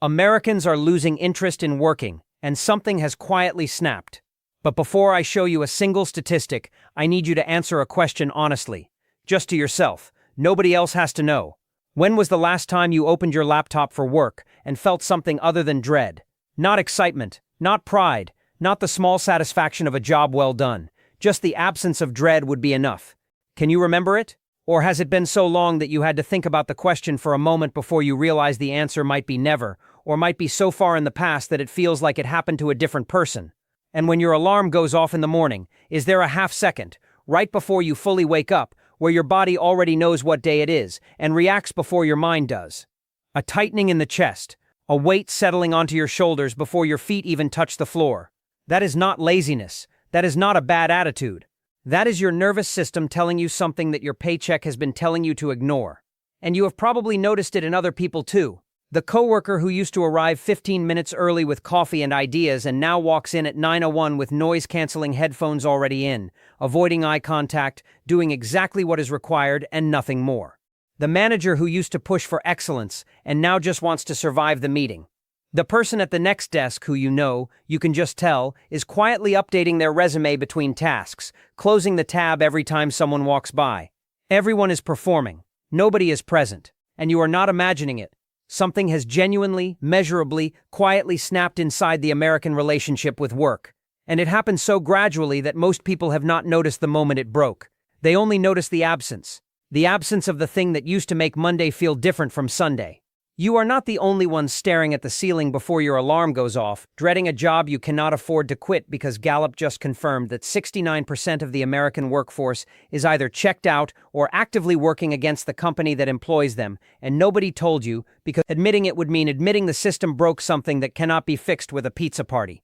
Americans are losing interest in working, and something has quietly snapped. But before I show you a single statistic, I need you to answer a question honestly. Just to yourself. Nobody else has to know. When was the last time you opened your laptop for work and felt something other than dread? Not excitement, not pride, not the small satisfaction of a job well done. Just the absence of dread would be enough. Can you remember it? Or has it been so long that you had to think about the question for a moment before you realized the answer might be never, or might be so far in the past that it feels like it happened to a different person? And when your alarm goes off in the morning, is there a half second, right before you fully wake up, where your body already knows what day it is and reacts before your mind does? A tightening in the chest, a weight settling onto your shoulders before your feet even touch the floor. That is not laziness. That is not a bad attitude. That is your nervous system telling you something that your paycheck has been telling you to ignore. And you have probably noticed it in other people too. The coworker who used to arrive 15 minutes early with coffee and ideas and now walks in at 9:01 with noise-canceling headphones already in, avoiding eye contact, doing exactly what is required and nothing more. The manager who used to push for excellence and now just wants to survive the meeting. The person at the next desk who you can just tell, is quietly updating their resume between tasks, closing the tab every time someone walks by. Everyone is performing. Nobody is present. And you are not imagining it. Something has genuinely, measurably, quietly snapped inside the American relationship with work. And it happens so gradually that most people have not noticed the moment it broke. They only notice the absence. The absence of the thing that used to make Monday feel different from Sunday. You are not the only one staring at the ceiling before your alarm goes off, dreading a job you cannot afford to quit because Gallup just confirmed that 69% of the American workforce is either checked out or actively working against the company that employs them, and nobody told you because admitting it would mean admitting the system broke something that cannot be fixed with a pizza party.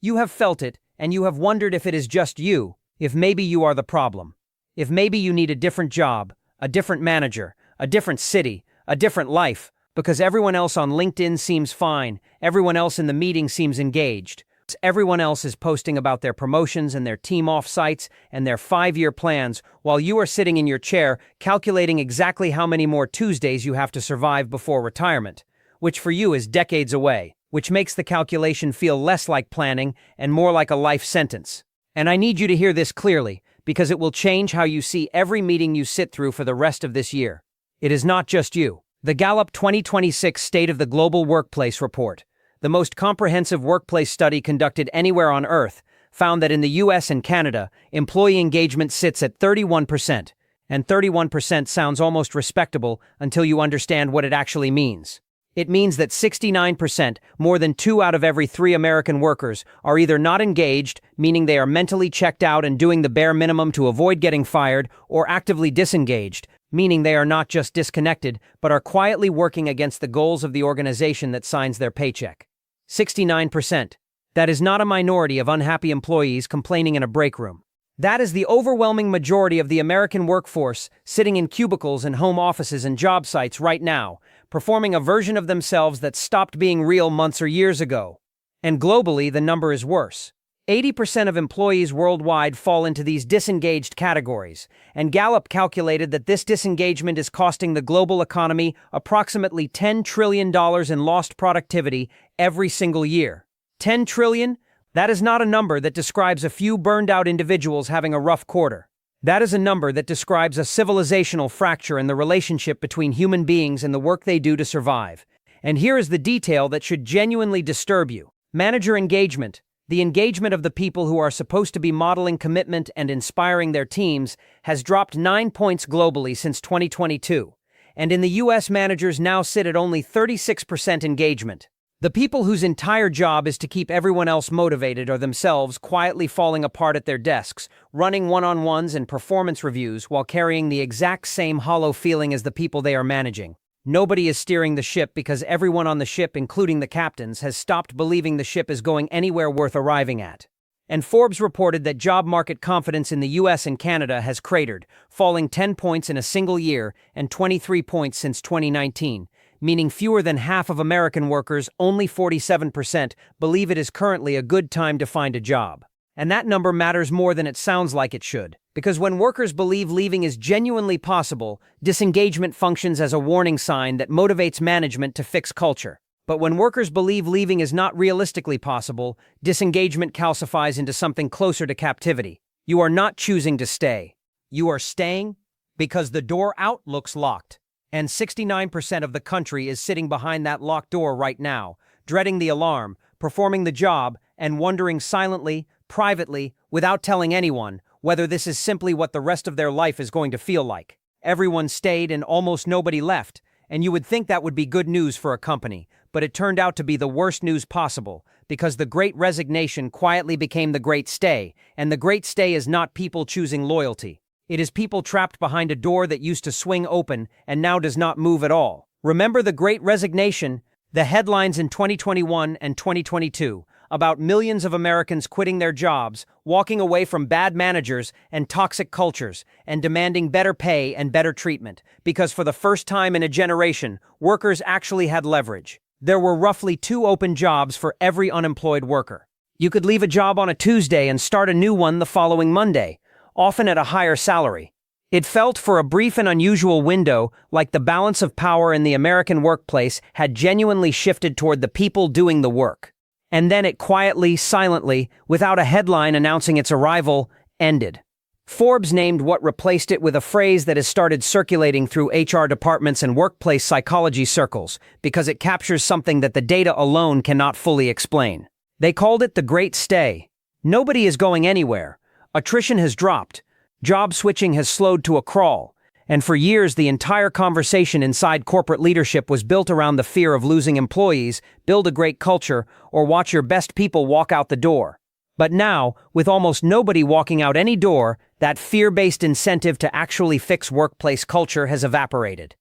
You have felt it, and you have wondered if it is just you, if maybe you are the problem. If maybe you need a different job, a different manager, a different city, a different life, because everyone else on LinkedIn seems fine, everyone else in the meeting seems engaged, everyone else is posting about their promotions and their team off-sites and their 5-year plans, while you are sitting in your chair calculating exactly how many more Tuesdays you have to survive before retirement, which for you is decades away, which makes the calculation feel less like planning and more like a life sentence. And I need you to hear this clearly, because it will change how you see every meeting you sit through for the rest of this year. It is not just you. The Gallup 2026 State of the Global Workplace Report, the most comprehensive workplace study conducted anywhere on Earth, found that in the US and Canada, employee engagement sits at 31%, and 31% sounds almost respectable until you understand what it actually means. It means that 69%, more than 2 out of every 3 American workers, are either not engaged, meaning they are mentally checked out and doing the bare minimum to avoid getting fired, or actively disengaged, meaning they are not just disconnected, but are quietly working against the goals of the organization that signs their paycheck. 69%. That is not a minority of unhappy employees complaining in a break room. That is the overwhelming majority of the American workforce sitting in cubicles and home offices and job sites right now, performing a version of themselves that stopped being real months or years ago. And globally, the number is worse. 80% of employees worldwide fall into these disengaged categories, and Gallup calculated that this disengagement is costing the global economy approximately $10 trillion in lost productivity every single year. 10 trillion? That is not a number that describes a few burned-out individuals having a rough quarter. That is a number that describes a civilizational fracture in the relationship between human beings and the work they do to survive. And here is the detail that should genuinely disturb you. Manager engagement. The engagement of the people who are supposed to be modeling commitment and inspiring their teams has dropped 9 points globally since 2022. And in the US, managers now sit at only 36% engagement. The people whose entire job is to keep everyone else motivated are themselves quietly falling apart at their desks, running one-on-ones and performance reviews while carrying the exact same hollow feeling as the people they are managing. Nobody is steering the ship because everyone on the ship, including the captains, has stopped believing the ship is going anywhere worth arriving at. And Forbes reported that job market confidence in the US and Canada has cratered, falling 10 points in a single year and 23 points since 2019, meaning fewer than half of American workers, only 47%, believe it is currently a good time to find a job. And that number matters more than it sounds like it should. Because when workers believe leaving is genuinely possible, disengagement functions as a warning sign that motivates management to fix culture. But when workers believe leaving is not realistically possible, disengagement calcifies into something closer to captivity. You are not choosing to stay. You are staying because the door out looks locked. And 69% of the country is sitting behind that locked door right now, dreading the alarm, performing the job, and wondering silently, privately, without telling anyone, whether this is simply what the rest of their life is going to feel like. Everyone stayed and almost nobody left, and you would think that would be good news for a company, but it turned out to be the worst news possible, because the Great Resignation quietly became the Great Stay, and the Great Stay is not people choosing loyalty. It is people trapped behind a door that used to swing open and now does not move at all. Remember the Great Resignation? The headlines in 2021 and 2022 about millions of Americans quitting their jobs, walking away from bad managers and toxic cultures, and demanding better pay and better treatment, because for the first time in a generation, workers actually had leverage. There were roughly 2 open jobs for every unemployed worker. You could leave a job on a Tuesday and start a new one the following Monday, often at a higher salary. It felt for a brief and unusual window like the balance of power in the American workplace had genuinely shifted toward the people doing the work. And then it quietly, silently, without a headline announcing its arrival, ended. Forbes named what replaced it with a phrase that has started circulating through HR departments and workplace psychology circles because it captures something that the data alone cannot fully explain. They called it the Great Stay. Nobody is going anywhere. Attrition has dropped. Job switching has slowed to a crawl. And for years, the entire conversation inside corporate leadership was built around the fear of losing employees, build a great culture, or watch your best people walk out the door. But now, with almost nobody walking out any door, that fear-based incentive to actually fix workplace culture has evaporated.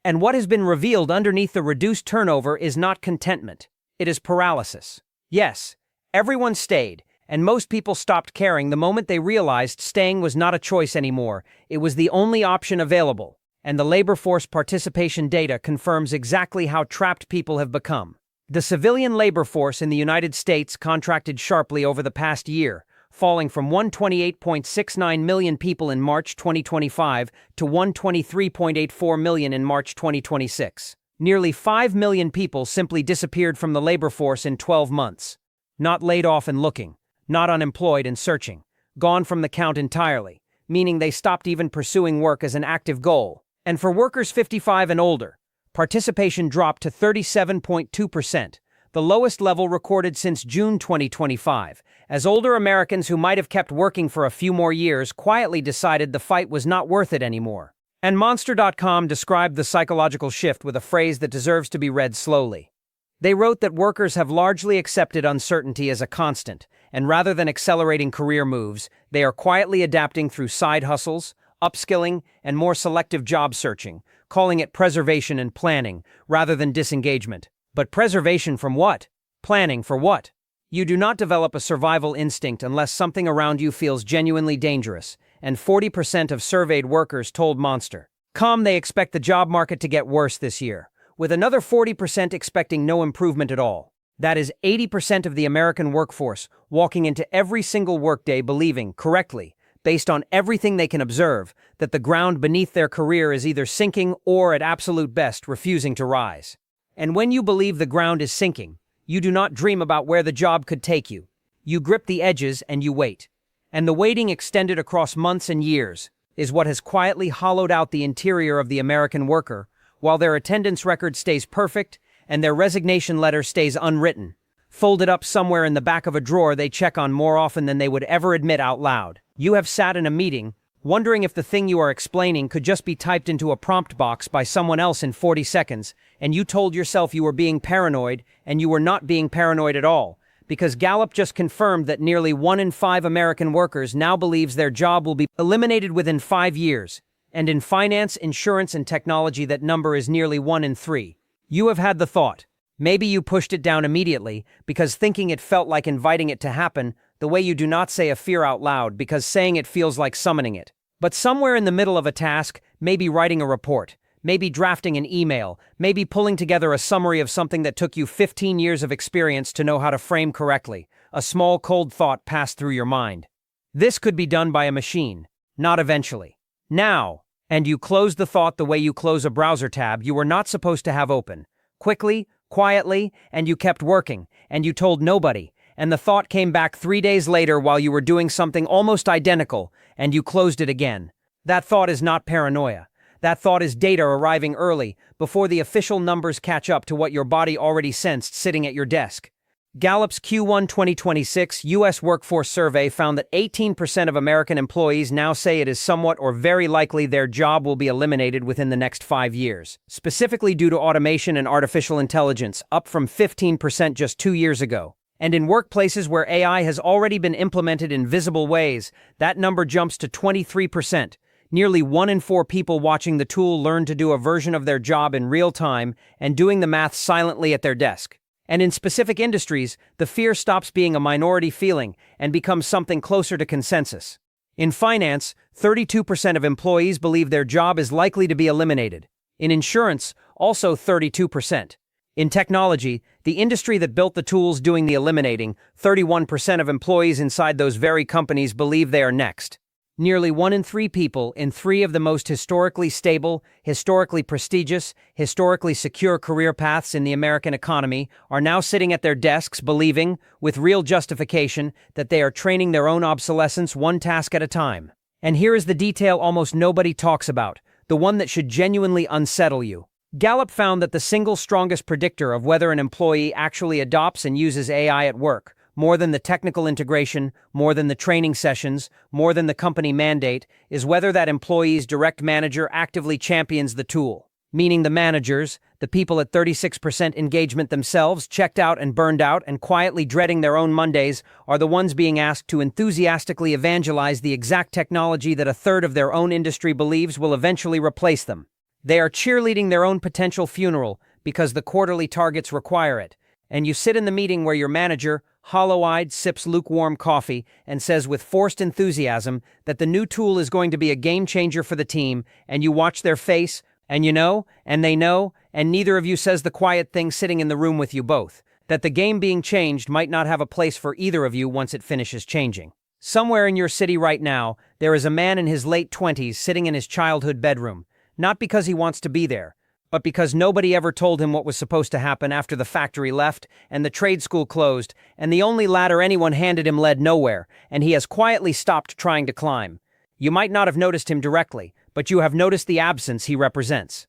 And what has been revealed underneath the reduced turnover is not contentment. It is paralysis. Yes, everyone stayed, and most people stopped caring the moment they realized staying was not a choice anymore. It was the only option available, and the labor force participation data confirms exactly how trapped people have become. The civilian labor force in the United States contracted sharply over the past year, falling from 128.69 million people in March 2025 to 123.84 million in March 2026. Nearly 5 million people simply disappeared from the labor force in 12 months. Not laid off and looking, not unemployed and searching, gone from the count entirely, meaning they stopped even pursuing work as an active goal. And for workers 55 and older, participation dropped to 37.2%, the lowest level recorded since June 2025, as older Americans who might have kept working for a few more years quietly decided the fight was not worth it anymore. And Monster.com described the psychological shift with a phrase that deserves to be read slowly. They wrote that workers have largely accepted uncertainty as a constant, and rather than accelerating career moves, they are quietly adapting through side hustles, upskilling, and more selective job searching, calling it preservation and planning, rather than disengagement. But preservation from what? Planning for what? You do not develop a survival instinct unless something around you feels genuinely dangerous, and 40% of surveyed workers told Monster.com they expect the job market to get worse this year, with another 40% expecting no improvement at all. That is 80% of the American workforce walking into every single workday believing, correctly, based on everything they can observe, that the ground beneath their career is either sinking or, at absolute best, refusing to rise. And when you believe the ground is sinking, you do not dream about where the job could take you. You grip the edges and you wait. And the waiting, extended across months and years, is what has quietly hollowed out the interior of the American worker, while their attendance record stays perfect and their resignation letter stays unwritten, folded up somewhere in the back of a drawer they check on more often than they would ever admit out loud. You have sat in a meeting, wondering if the thing you are explaining could just be typed into a prompt box by someone else in 40 seconds, and you told yourself you were being paranoid, and you were not being paranoid at all, because Gallup just confirmed that nearly 1 in 5 American workers now believes their job will be eliminated within 5 years, and in finance, insurance, and technology that number is nearly 1 in 3. You have had the thought. Maybe you pushed it down immediately because thinking it felt like inviting it to happen, the way you do not say a fear out loud because saying it feels like summoning it. But somewhere in the middle of a task, maybe writing a report, maybe drafting an email, maybe pulling together a summary of something that took you 15 years of experience to know how to frame correctly, a small cold thought passed through your mind. This could be done by a machine, not eventually. Now. And you close the thought the way you close a browser tab you were not supposed to have open. Quickly, quietly, and you kept working, and you told nobody, and the thought came back 3 days later while you were doing something almost identical, and you closed it again. That thought is not paranoia. That thought is data arriving early, before the official numbers catch up to what your body already sensed sitting at your desk. Gallup's Q1 2026 U.S. Workforce Survey found that 18% of American employees now say it is somewhat or very likely their job will be eliminated within the next 5 years, specifically due to automation and artificial intelligence, up from 15% just 2 years ago. And in workplaces where AI has already been implemented in visible ways, that number jumps to 23%. Nearly 1 in 4 people watching the tool learn to do a version of their job in real time and doing the math silently at their desk. And in specific industries, the fear stops being a minority feeling and becomes something closer to consensus. In finance, 32% of employees believe their job is likely to be eliminated. In insurance, also 32%. In technology, the industry that built the tools doing the eliminating, 31% of employees inside those very companies believe they are next. Nearly 1 in 3 people in 3 of the most historically stable, historically prestigious, historically secure career paths in the American economy are now sitting at their desks believing, with real justification, that they are training their own obsolescence one task at a time. And here is the detail almost nobody talks about, the one that should genuinely unsettle you. Gallup found that the single strongest predictor of whether an employee actually adopts and uses AI at work, more than the technical integration, more than the training sessions, more than the company mandate, is whether that employee's direct manager actively champions the tool. Meaning the managers, the people at 36% engagement themselves, checked out and burned out and quietly dreading their own Mondays, are the ones being asked to enthusiastically evangelize the exact technology that a third of their own industry believes will eventually replace them. They are cheerleading their own potential funeral because the quarterly targets require it. And you sit in the meeting where your manager, hollow-eyed, sips lukewarm coffee and says with forced enthusiasm that the new tool is going to be a game-changer for the team, and you watch their face, and you know, and they know, and neither of you says the quiet thing sitting in the room with you both, that the game being changed might not have a place for either of you once it finishes changing. Somewhere in your city right now, there is a man in his late 20s sitting in his childhood bedroom, not because he wants to be there, but because nobody ever told him what was supposed to happen after the factory left and the trade school closed, and the only ladder anyone handed him led nowhere, and he has quietly stopped trying to climb. You might not have noticed him directly, but you have noticed the absence he represents.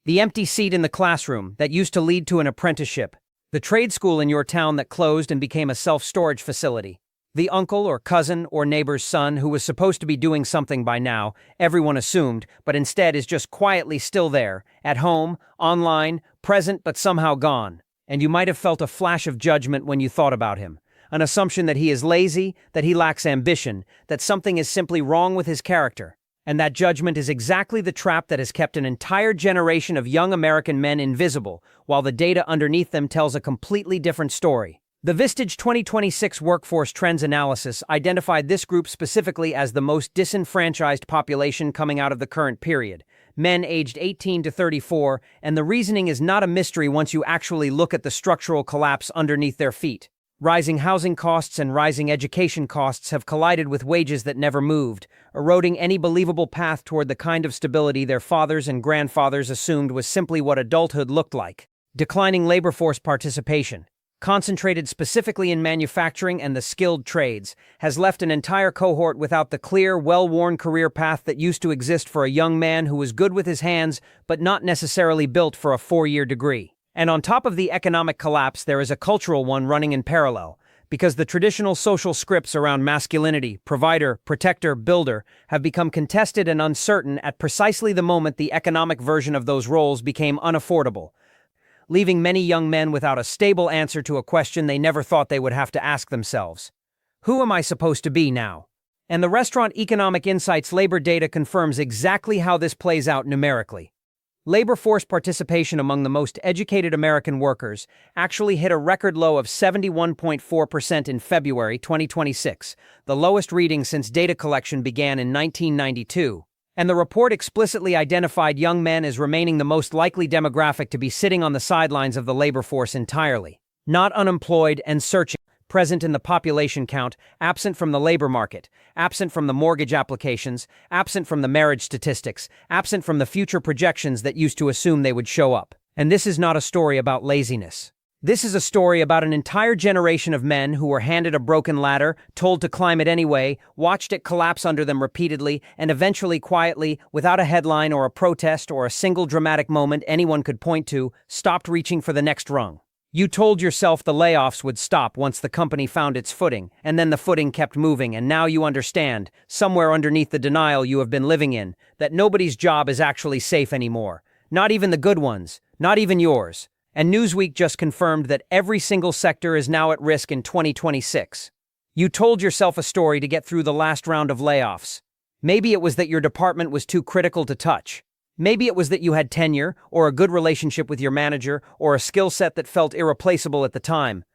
The empty seat in the classroom that used to lead to an apprenticeship, the trade school in your town that closed and became a self-storage facility, the uncle or cousin or neighbor's son who was supposed to be doing something by now, everyone assumed, but instead is just quietly still there, at home, online, present but somehow gone. And you might have felt a flash of judgment when you thought about him. An assumption that he is lazy, that he lacks ambition, that something is simply wrong with his character. And that judgment is exactly the trap that has kept an entire generation of young American men invisible, while the data underneath them tells a completely different story. The Vistage 2026 Workforce Trends Analysis identified this group specifically as the most disenfranchised population coming out of the current period, men aged 18 to 34, and the reasoning is not a mystery once you actually look at the structural collapse underneath their feet. Rising housing costs and rising education costs have collided with wages that never moved, eroding any believable path toward the kind of stability their fathers and grandfathers assumed was simply what adulthood looked like. Declining labor force participation, concentrated specifically in manufacturing and the skilled trades, has left an entire cohort without the clear, well-worn career path that used to exist for a young man who was good with his hands but not necessarily built for a 4-year degree. And on top of the economic collapse, there is a cultural one running in parallel, because the traditional social scripts around masculinity, provider, protector, builder, have become contested and uncertain at precisely the moment the economic version of those roles became unaffordable, leaving many young men without a stable answer to a question they never thought they would have to ask themselves. Who am I supposed to be now? And the Restaurant Economic Insights labor data confirms exactly how this plays out numerically. Labor force participation among the most educated American workers actually hit a record low of 71.4% in February 2026, the lowest reading since data collection began in 1992. And the report explicitly identified young men as remaining the most likely demographic to be sitting on the sidelines of the labor force entirely. Not unemployed and searching, present in the population count, absent from the labor market, absent from the mortgage applications, absent from the marriage statistics, absent from the future projections that used to assume they would show up. And this is not a story about laziness. This is a story about an entire generation of men who were handed a broken ladder, told to climb it anyway, watched it collapse under them repeatedly, and eventually quietly, without a headline or a protest or a single dramatic moment anyone could point to, stopped reaching for the next rung. You told yourself the layoffs would stop once the company found its footing, and then the footing kept moving, and now you understand, somewhere underneath the denial you have been living in, that nobody's job is actually safe anymore. Not even the good ones, not even yours. And Newsweek just confirmed that every single sector is now at risk in 2026. You told yourself a story to get through the last round of layoffs. Maybe it was that your department was too critical to touch. Maybe it was that you had tenure, or a good relationship with your manager, or a skill set that felt irreplaceable at the time.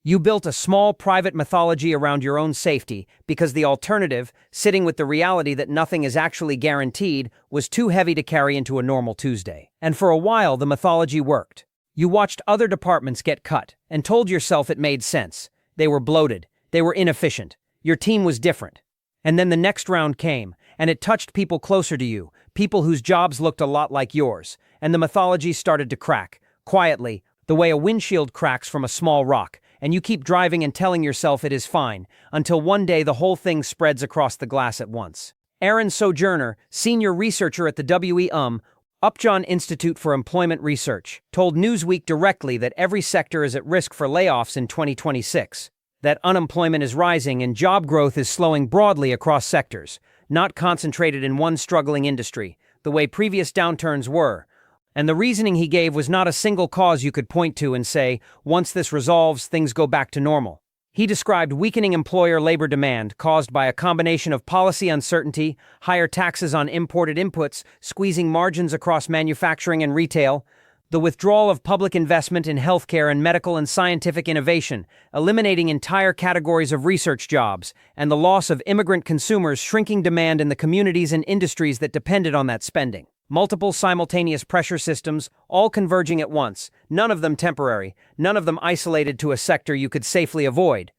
You built a small private mythology around your own safety because the alternative, sitting with the reality that nothing is actually guaranteed, was too heavy to carry into a normal Tuesday. And for a while, the mythology worked. You watched other departments get cut and told yourself it made sense. They were bloated. They were inefficient. Your team was different. And then the next round came, and it touched people closer to you, people whose jobs looked a lot like yours, and the mythology started to crack, quietly, the way a windshield cracks from a small rock, and you keep driving and telling yourself it is fine, until one day the whole thing spreads across the glass at once. Aaron Sojourner, senior researcher at the Upjohn Institute for Employment Research, told Newsweek directly that every sector is at risk for layoffs in 2026, that unemployment is rising and job growth is slowing broadly across sectors, not concentrated in one struggling industry, the way previous downturns were. And the reasoning he gave was not a single cause you could point to and say, once this resolves, things go back to normal. He described weakening employer labor demand caused by a combination of policy uncertainty, higher taxes on imported inputs, squeezing margins across manufacturing and retail, the withdrawal of public investment in healthcare and medical and scientific innovation, eliminating entire categories of research jobs, and the loss of immigrant consumers, shrinking demand in the communities and industries that depended on that spending. Multiple simultaneous pressure systems, all converging at once, none of them temporary, none of them isolated to a sector you could safely avoid.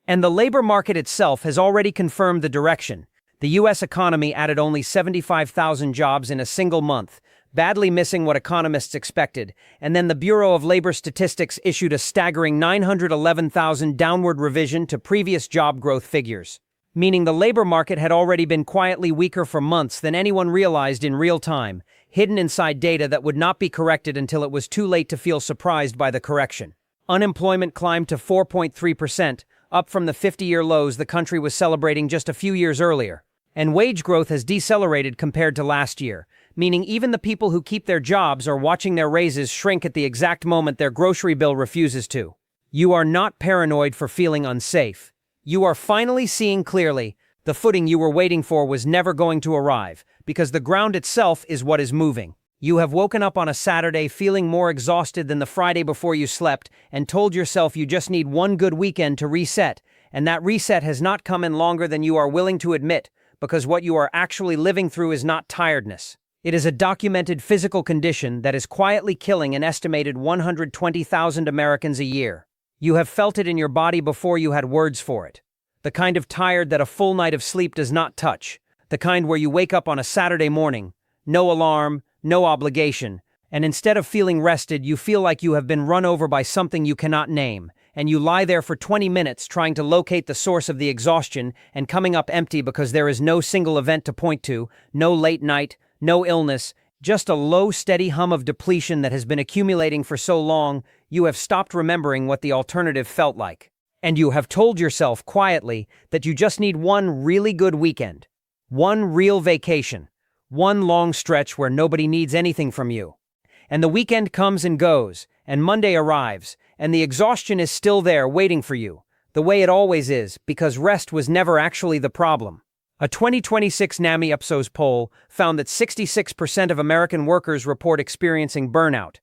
And the labor market itself has already confirmed the direction. The U.S. economy added only 75,000 jobs in a single month, badly missing what economists expected, and then the Bureau of Labor Statistics issued a staggering 911,000 downward revision to previous job growth figures, meaning the labor market had already been quietly weaker for months than anyone realized in real time, hidden inside data that would not be corrected until it was too late to feel surprised by the correction. Unemployment climbed to 4.3%, up from the 50-year lows the country was celebrating just a few years earlier. And wage growth has decelerated compared to last year, meaning even the people who keep their jobs are watching their raises shrink at the exact moment their grocery bill refuses to. You are not paranoid for feeling unsafe. You are finally seeing clearly the footing you were waiting for was never going to arrive, because the ground itself is what is moving. You have woken up on a Saturday feeling more exhausted than the Friday before you slept and told yourself you just need one good weekend to reset, and that reset has not come in longer than you are willing to admit, because what you are actually living through is not tiredness. It is a documented physical condition that is quietly killing an estimated 120,000 Americans a year. You have felt it in your body before you had words for it. The kind of tired that a full night of sleep does not touch. The kind where you wake up on a Saturday morning, no alarm, no obligation, and instead of feeling rested, you feel like you have been run over by something you cannot name, and you lie there for 20 minutes trying to locate the source of the exhaustion and coming up empty because there is no single event to point to, no late night, no illness, just a low, steady hum of depletion that has been accumulating for so long, you have stopped remembering what the alternative felt like. And you have told yourself quietly that you just need one really good weekend, one real vacation, one long stretch where nobody needs anything from you. And the weekend comes and goes, and Monday arrives, and the exhaustion is still there waiting for you, the way it always is, because rest was never actually the problem. A 2026 NAMI Ipsos poll found that 66% of American workers report experiencing burnout.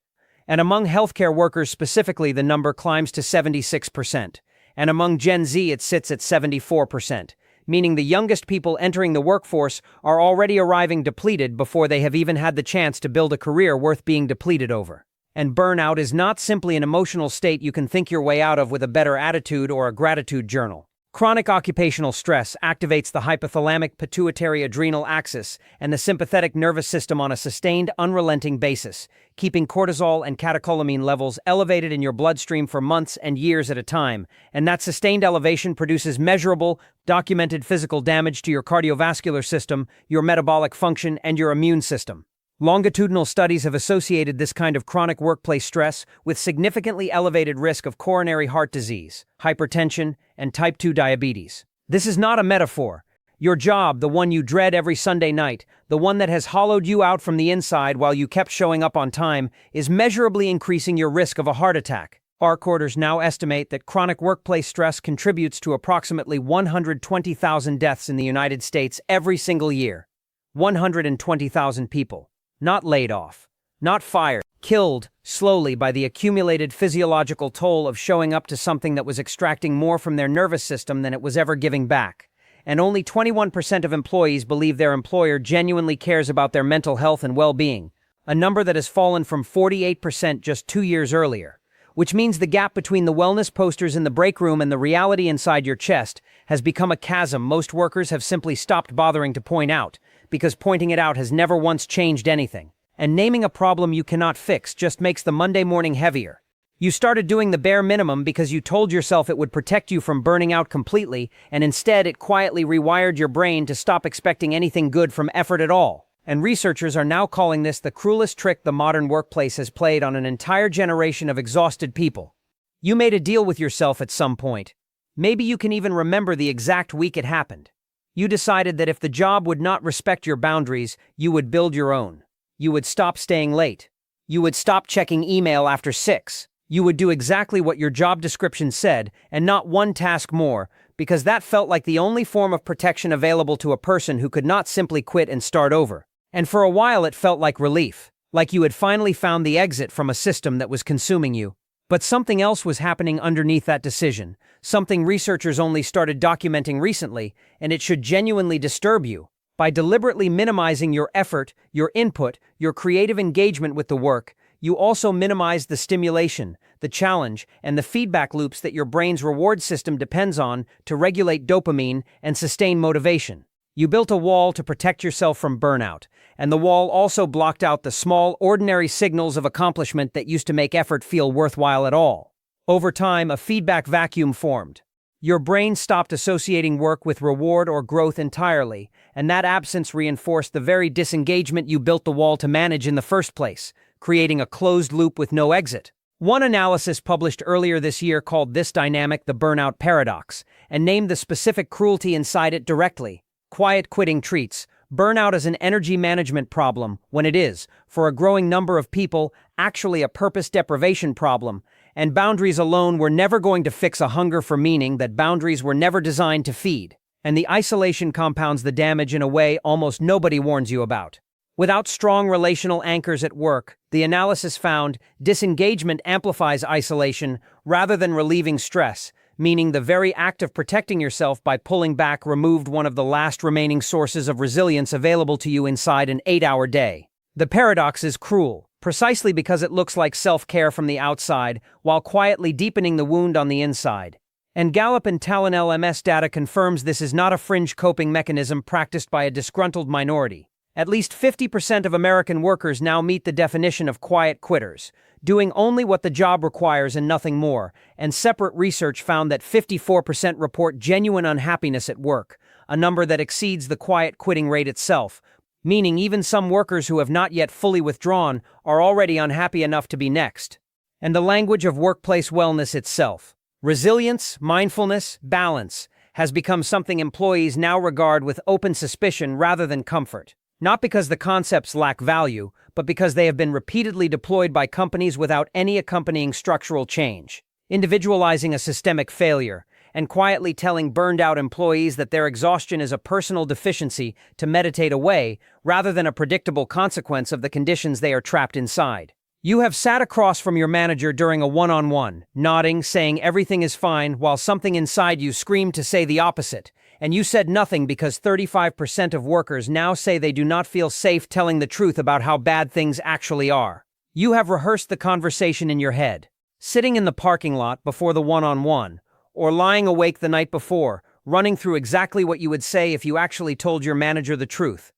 And among healthcare workers specifically, the number climbs to 76%. And among Gen Z, it sits at 74%, meaning the youngest people entering the workforce are already arriving depleted before they have even had the chance to build a career worth being depleted over. And burnout is not simply an emotional state you can think your way out of with a better attitude or a gratitude journal. Chronic occupational stress activates the hypothalamic pituitary adrenal axis and the sympathetic nervous system on a sustained, unrelenting basis, keeping cortisol and catecholamine levels elevated in your bloodstream for months and years at a time, and that sustained elevation produces measurable, documented physical damage to your cardiovascular system, your metabolic function, and your immune system. Longitudinal studies have associated this kind of chronic workplace stress with significantly elevated risk of coronary heart disease, hypertension, and type 2 diabetes. This is not a metaphor. Your job, the one you dread every Sunday night, the one that has hollowed you out from the inside while you kept showing up on time, is measurably increasing your risk of a heart attack. Recorders now estimate that chronic workplace stress contributes to approximately 120,000 deaths in the United States every single year. 120,000 people. Not laid off, not fired, killed slowly by the accumulated physiological toll of showing up to something that was extracting more from their nervous system than it was ever giving back. And only 21% of employees believe their employer genuinely cares about their mental health and well-being, a number that has fallen from 48% just 2 years earlier, which means the gap between the wellness posters in the break room and the reality inside your chest has become a chasm most workers have simply stopped bothering to point out, because pointing it out has never once changed anything. And naming a problem you cannot fix just makes the Monday morning heavier. You started doing the bare minimum because you told yourself it would protect you from burning out completely, and instead it quietly rewired your brain to stop expecting anything good from effort at all. And researchers are now calling this the cruelest trick the modern workplace has played on an entire generation of exhausted people. You made a deal with yourself at some point. Maybe you can even remember the exact week it happened. You decided that if the job would not respect your boundaries, you would build your own. You would stop staying late. You would stop checking email after 6. You would do exactly what your job description said, and not one task more, because that felt like the only form of protection available to a person who could not simply quit and start over. And for a while it felt like relief, like you had finally found the exit from a system that was consuming you. But something else was happening underneath that decision, something researchers only started documenting recently, and it should genuinely disturb you. By deliberately minimizing your effort, your input, your creative engagement with the work, you also minimize the stimulation, the challenge, and the feedback loops that your brain's reward system depends on to regulate dopamine and sustain motivation. You built a wall to protect yourself from burnout, and the wall also blocked out the small, ordinary signals of accomplishment that used to make effort feel worthwhile at all. Over time, a feedback vacuum formed. Your brain stopped associating work with reward or growth entirely, and that absence reinforced the very disengagement you built the wall to manage in the first place, creating a closed loop with no exit. One analysis published earlier this year called this dynamic the burnout paradox, and named the specific cruelty inside it directly. Quiet quitting treats burnout as an energy management problem when it is, for a growing number of people, actually a purpose deprivation problem, and boundaries alone were never going to fix a hunger for meaning that boundaries were never designed to feed. And the isolation compounds the damage in a way almost nobody warns you about. Without strong relational anchors at work, the analysis found disengagement amplifies isolation rather than relieving stress, meaning the very act of protecting yourself by pulling back removed one of the last remaining sources of resilience available to you inside an 8-hour day. The paradox is cruel, precisely because it looks like self-care from the outside while quietly deepening the wound on the inside. And Gallup and Talon LMS data confirms this is not a fringe coping mechanism practiced by a disgruntled minority. At least 50% of American workers now meet the definition of quiet quitters, doing only what the job requires and nothing more, and separate research found that 54% report genuine unhappiness at work, a number that exceeds the quiet quitting rate itself, meaning even some workers who have not yet fully withdrawn are already unhappy enough to be next. And the language of workplace wellness itself, resilience, mindfulness, balance, has become something employees now regard with open suspicion rather than comfort. Not because the concepts lack value, but because they have been repeatedly deployed by companies without any accompanying structural change, individualizing a systemic failure, and quietly telling burned-out employees that their exhaustion is a personal deficiency to meditate away rather than a predictable consequence of the conditions they are trapped inside. You have sat across from your manager during a one-on-one, nodding, saying everything is fine, while something inside you screamed to say the opposite, and you said nothing because 35% of workers now say they do not feel safe telling the truth about how bad things actually are. You have rehearsed the conversation in your head, sitting in the parking lot before the one-on-one, or lying awake the night before, running through exactly what you would say if you actually told your manager the truth.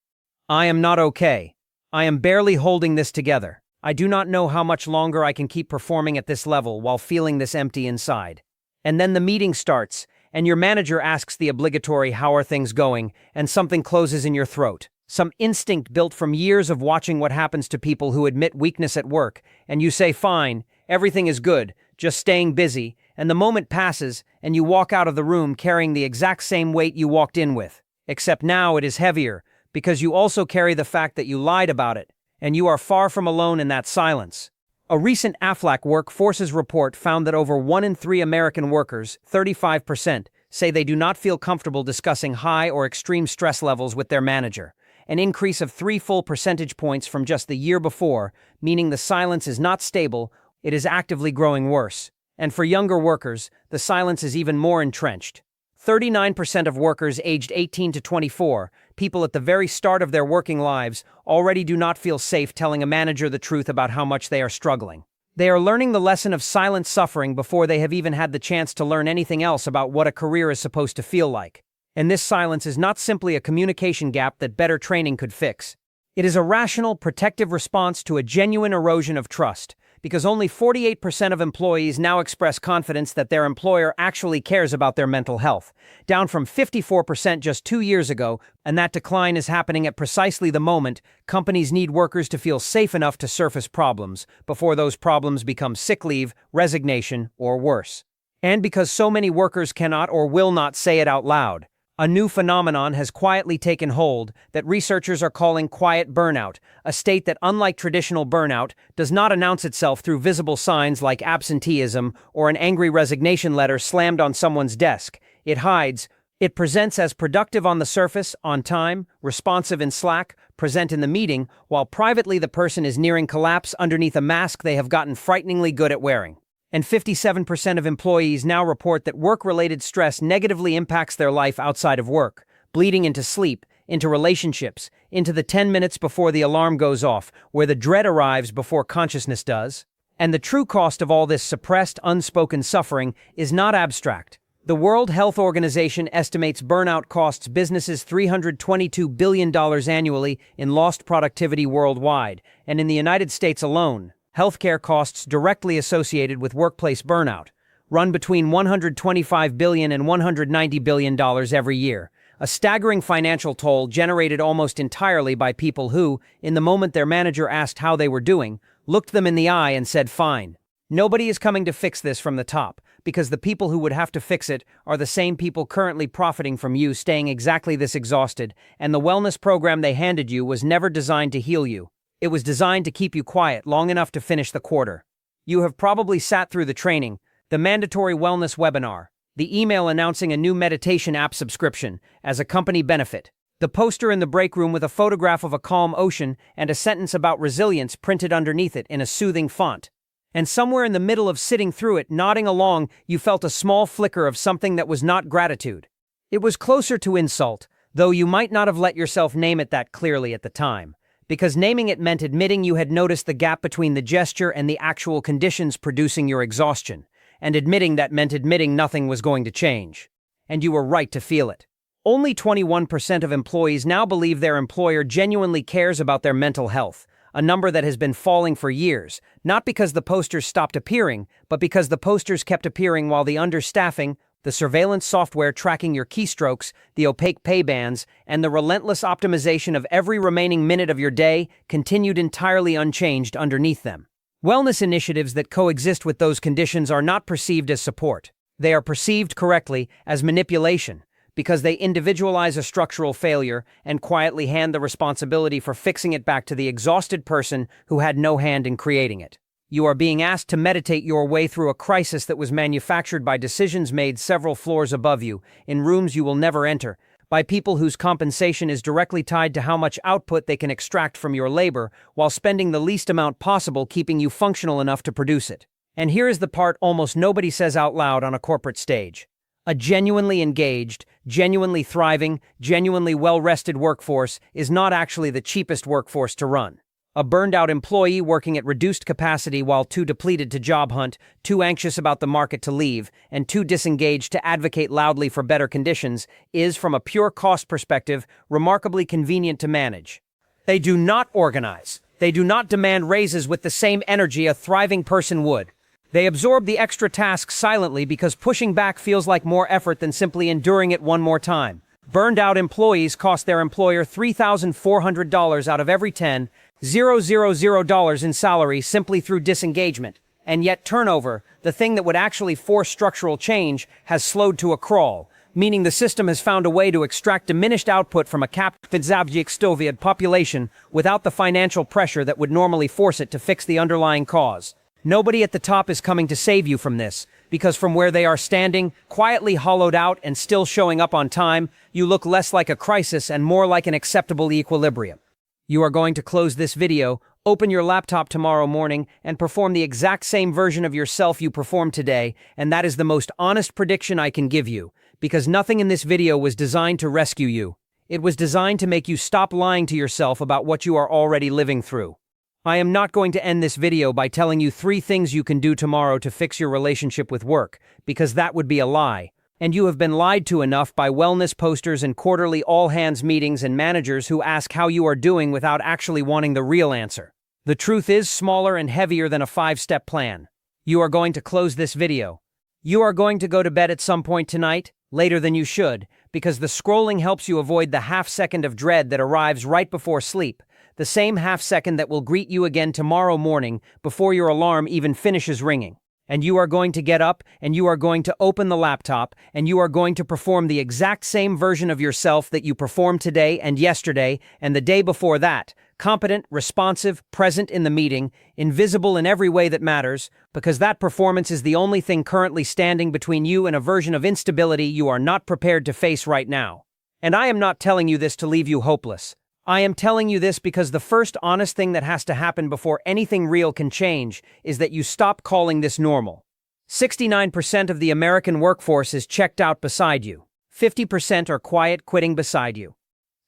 I am not okay. I am barely holding this together. I do not know how much longer I can keep performing at this level while feeling this empty inside. And then the meeting starts, and your manager asks the obligatory "how are things going?" and something closes in your throat. Some instinct built from years of watching what happens to people who admit weakness at work, and you say, "Fine, everything is good, just staying busy," and the moment passes, and you walk out of the room carrying the exact same weight you walked in with. Except now it is heavier, because you also carry the fact that you lied about it, and you are far from alone in that silence. A recent Aflac Workforces report found that over 1 in 3 American workers, 35%, say they do not feel comfortable discussing high or extreme stress levels with their manager, an increase of 3 full percentage points from just the year before, meaning the silence is not stable, it is actively growing worse. And for younger workers, the silence is even more entrenched. 39% of workers aged 18 to 24, people at the very start of their working lives, already do not feel safe telling a manager the truth about how much they are struggling. They are learning the lesson of silent suffering before they have even had the chance to learn anything else about what a career is supposed to feel like. And this silence is not simply a communication gap that better training could fix. It is a rational, protective response to a genuine erosion of trust, because only 48% of employees now express confidence that their employer actually cares about their mental health, down from 54% just 2 years ago, and that decline is happening at precisely the moment companies need workers to feel safe enough to surface problems before those problems become sick leave, resignation, or worse. And because so many workers cannot or will not say it out loud, a new phenomenon has quietly taken hold that researchers are calling quiet burnout, a state that, unlike traditional burnout, does not announce itself through visible signs like absenteeism or an angry resignation letter slammed on someone's desk. It hides. It presents as productive on the surface, on time, responsive in Slack, present in the meeting, while privately the person is nearing collapse underneath a mask they have gotten frighteningly good at wearing. And 57% of employees now report that work-related stress negatively impacts their life outside of work, bleeding into sleep, into relationships, into the 10 minutes before the alarm goes off, where the dread arrives before consciousness does. And the true cost of all this suppressed, unspoken suffering is not abstract. The World Health Organization estimates burnout costs businesses $322 billion annually in lost productivity worldwide, and in the United States alone, healthcare costs directly associated with workplace burnout run between $125 billion and $190 billion every year, a staggering financial toll generated almost entirely by people who, in the moment their manager asked how they were doing, looked them in the eye and said, "Fine." Nobody is coming to fix this from the top, because the people who would have to fix it are the same people currently profiting from you staying exactly this exhausted, and the wellness program they handed you was never designed to heal you. It was designed to keep you quiet long enough to finish the quarter. You have probably sat through the training, the mandatory wellness webinar, the email announcing a new meditation app subscription as a company benefit, the poster in the break room with a photograph of a calm ocean and a sentence about resilience printed underneath it in a soothing font. And somewhere in the middle of sitting through it, nodding along, you felt a small flicker of something that was not gratitude. It was closer to insult, though you might not have let yourself name it that clearly at the time, because naming it meant admitting you had noticed the gap between the gesture and the actual conditions producing your exhaustion, and admitting that meant admitting nothing was going to change. And you were right to feel it. Only 21% of employees now believe their employer genuinely cares about their mental health, a number that has been falling for years, not because the posters stopped appearing, but because the posters kept appearing while the understaffing, the surveillance software tracking your keystrokes, the opaque pay bands, and the relentless optimization of every remaining minute of your day continued entirely unchanged underneath them. Wellness initiatives that coexist with those conditions are not perceived as support. They are perceived correctly as manipulation, because they individualize a structural failure and quietly hand the responsibility for fixing it back to the exhausted person who had no hand in creating it. You are being asked to meditate your way through a crisis that was manufactured by decisions made several floors above you, in rooms you will never enter, by people whose compensation is directly tied to how much output they can extract from your labor, while spending the least amount possible keeping you functional enough to produce it. And here is the part almost nobody says out loud on a corporate stage. A genuinely engaged, genuinely thriving, genuinely well-rested workforce is not actually the cheapest workforce to run. A burned-out employee working at reduced capacity while too depleted to job hunt, too anxious about the market to leave, and too disengaged to advocate loudly for better conditions is, from a pure cost perspective, remarkably convenient to manage. They do not organize. They do not demand raises with the same energy a thriving person would. They absorb the extra tasks silently because pushing back feels like more effort than simply enduring it one more time. Burned-out employees cost their employer $3,400 out of every $10,000 in salary simply through disengagement. And yet turnover, the thing that would actually force structural change, has slowed to a crawl, meaning the system has found a way to extract diminished output from a capped physiological population without the financial pressure that would normally force it to fix the underlying cause. Nobody at the top is coming to save you from this, because from where they are standing, quietly hollowed out and still showing up on time, you look less like a crisis and more like an acceptable equilibrium. You are going to close this video, open your laptop tomorrow morning, and perform the exact same version of yourself you performed today, and that is the most honest prediction I can give you, because nothing in this video was designed to rescue you. It was designed to make you stop lying to yourself about what you are already living through. I am not going to end this video by telling you 3 things you can do tomorrow to fix your relationship with work, because that would be a lie. And you have been lied to enough by wellness posters and quarterly all-hands meetings and managers who ask how you are doing without actually wanting the real answer. The truth is smaller and heavier than a 5-step plan. You are going to close this video. You are going to go to bed at some point tonight, later than you should, because the scrolling helps you avoid the half-second of dread that arrives right before sleep, the same half-second that will greet you again tomorrow morning before your alarm even finishes ringing. And you are going to get up, and you are going to open the laptop, and you are going to perform the exact same version of yourself that you performed today and yesterday and the day before that, competent, responsive, present in the meeting, invisible in every way that matters, because that performance is the only thing currently standing between you and a version of instability you are not prepared to face right now. And I am not telling you this to leave you hopeless. I am telling you this because the first honest thing that has to happen before anything real can change is that you stop calling this normal. 69% of the American workforce is checked out beside you. 50% are quiet quitting beside you.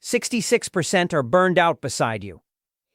66% are burned out beside you.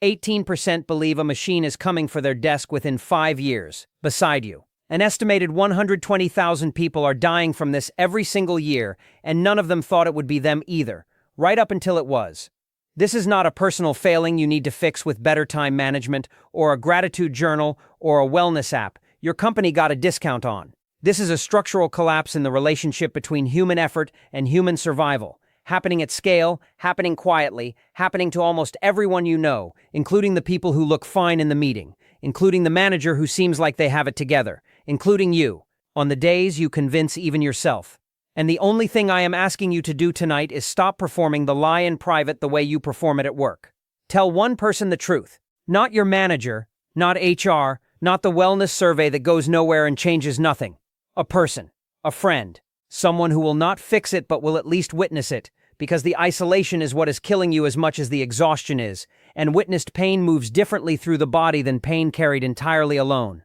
18% believe a machine is coming for their desk within 5 years, beside you. An estimated 120,000 people are dying from this every single year, and none of them thought it would be them either, right up until it was. This is not a personal failing you need to fix with better time management, or a gratitude journal, or a wellness app your company got a discount on. This is a structural collapse in the relationship between human effort and human survival, happening at scale, happening quietly, happening to almost everyone you know, including the people who look fine in the meeting, including the manager who seems like they have it together, including you, on the days you convince even yourself. And the only thing I am asking you to do tonight is stop performing the lie in private the way you perform it at work. Tell one person the truth. Not your manager, not HR, not the wellness survey that goes nowhere and changes nothing. A person, a friend, someone who will not fix it but will at least witness it, because the isolation is what is killing you as much as the exhaustion is, and witnessed pain moves differently through the body than pain carried entirely alone.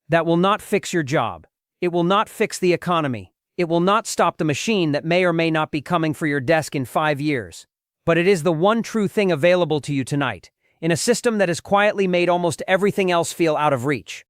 That will not fix your job. It will not fix the economy. It will not stop the machine that may or may not be coming for your desk in 5 years. But it is the one true thing available to you tonight, in a system that has quietly made almost everything else feel out of reach.